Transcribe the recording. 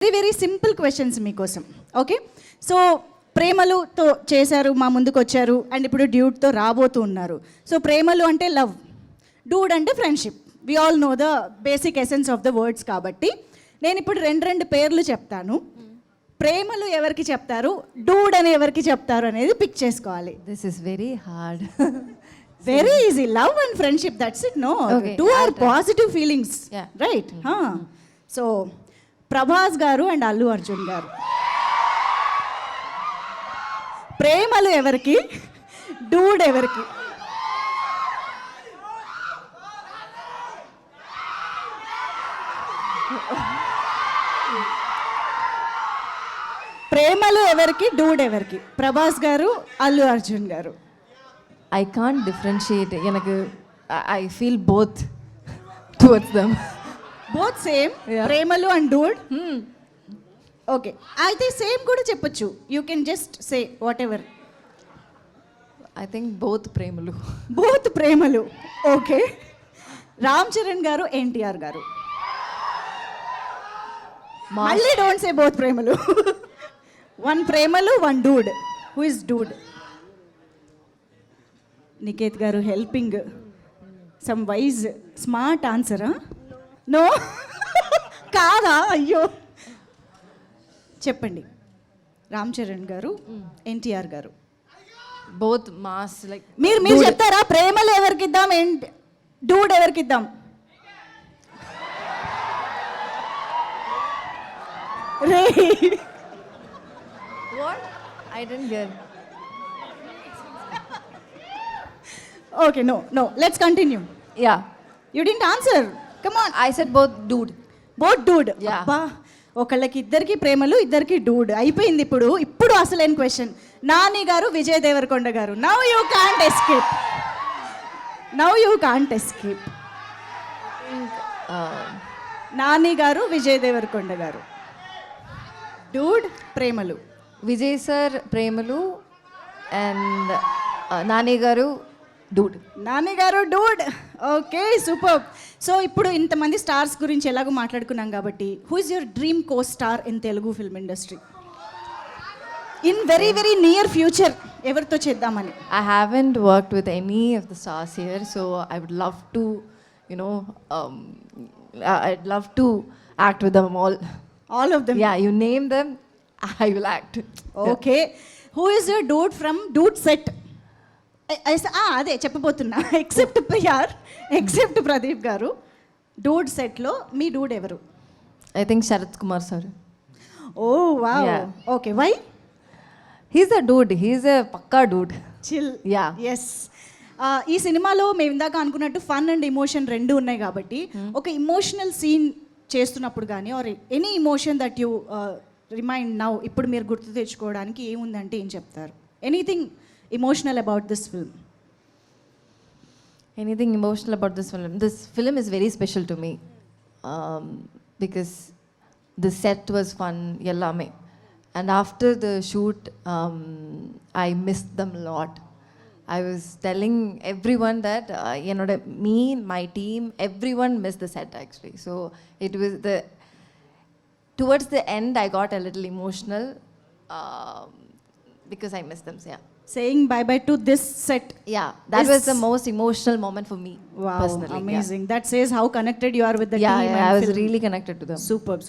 Very very simple questions మీకోసం. Okay, so ప్రేమలుతో చేశారు, మా ముందుకు వచ్చారు, అండ్ ఇప్పుడు డ్యూట్తో రాబోతూ ఉన్నారు. సో ప్రేమలు అంటే లవ్, డూడ్ అంటే friendship. We all know the basic essence of the words. కాబట్టి నేను ఇప్పుడు రెండు పేర్లు చెప్తాను. ప్రేమలు ఎవరికి చెప్తారు, డూడ్ అని ఎవరికి చెప్తారు అనేది పిక్ చేసుకోవాలి. This is very hard. Very easy. Love and friendship, that's it. No, Okay, two are positive feelings, Yeah. Right? So Prabhas garu and Allu Arjun గారు, ప్రేమలు ఎవరికి, డూడ్ ఎవరికి? ప్రేమలు ఎవరికి, డూడ్ ఎవరికి? ప్రభాస్ గారు, అల్లు అర్జున్ గారు. I can't differentiate. I feel both towards them. Both same. Yeah. Premalu and dude. Okay, అయితే సేమ్ కూడా చెప్పొచ్చు. You can just say whatever. I think both premalu. Both Premalu. Okay, Ram Charan garu, NTR garu. మళ్ళీ don't say both Premalu. One Premalu, one dude. Who is dude? Niketh garu helping some wise smart ఆన్సరా? No. కాదా? అయ్యో, చెప్పండి. రామ్ చరణ్ గారు, ఎన్టీఆర్ గారు. Both mass like. మీరు dude. చెప్తారా ప్రేమలు ఎవరికి ఇద్దాం, డూడ్ ఎవరికి ఇద్దాం? రే, What? I didn't hear. Okay, no, let's continue. Yeah. You didn't answer. Come on. I said both dude. Both dude. Yeah. అబ్బా, ఒకళ్ళకి ఇద్దరికి ప్రేమలు, ఇద్దరికి డూడ్. అయిపోయింది. ఇప్పుడు అసలైన క్వశ్చన్. నాని గారు, విజయ్ దేవరకొండ గారు. Now you can't escape. Nani గారు, విజయ్ దేవరకొండ గారు. డూడ్, ప్రేమలు. Vijay sir premalu and Nani garu dude. Nani గారు, డూడ్. Okay, super. సో ఇప్పుడు ఇంతమంది స్టార్స్ గురించి ఎలాగో మాట్లాడుకున్నాం కాబట్టి, who is your dream co star in Telugu film industry? In very very near future ఎవరితో చేద్దామని? I haven't worked with any of the stars here, so I would love to, I'd love to act with them all. All of them. Yeah, you name them, I will act. Okay, who is your dude from dude set? అదే చెప్పబోతున్నా. Except ప్రియార్, except Pradeep garu, dude సెట్లో మీ dude ఎవరు? I think Sharath Kumar sir. Oh wow. Yeah. Okay, why? He's a dude. He's a pakka dude. Chill. Yeah. Yes. ఈ సినిమాలో మేము ఇందాక అనుకున్నట్టు ఫన్ అండ్ ఎమోషన్ రెండు ఉన్నాయి కాబట్టి, ఒక ఇమోషనల్ సీన్ చేస్తున్నప్పుడు కానీ, or any emotion that you remind now, ఇప్పుడు మీరు గుర్తు తెచ్చుకోవడానికి ఏముందంటే ఏం చెప్తారు? Anything emotional about this film? Anything emotional about this film? This film is very special to me because the set was fun, yellame. And after the shoot, I missed them a lot. I was telling everyone that, me, my team, everyone missed the set actually. So it was towards the end, I got a little emotional because I missed them. So yeah. Saying bye bye to this set. Yeah, that Is- was the most emotional moment for me. Wow, personally. amazing. That says how connected you are with the Yeah, team. yeah, and I was film. really connected to them. Superb.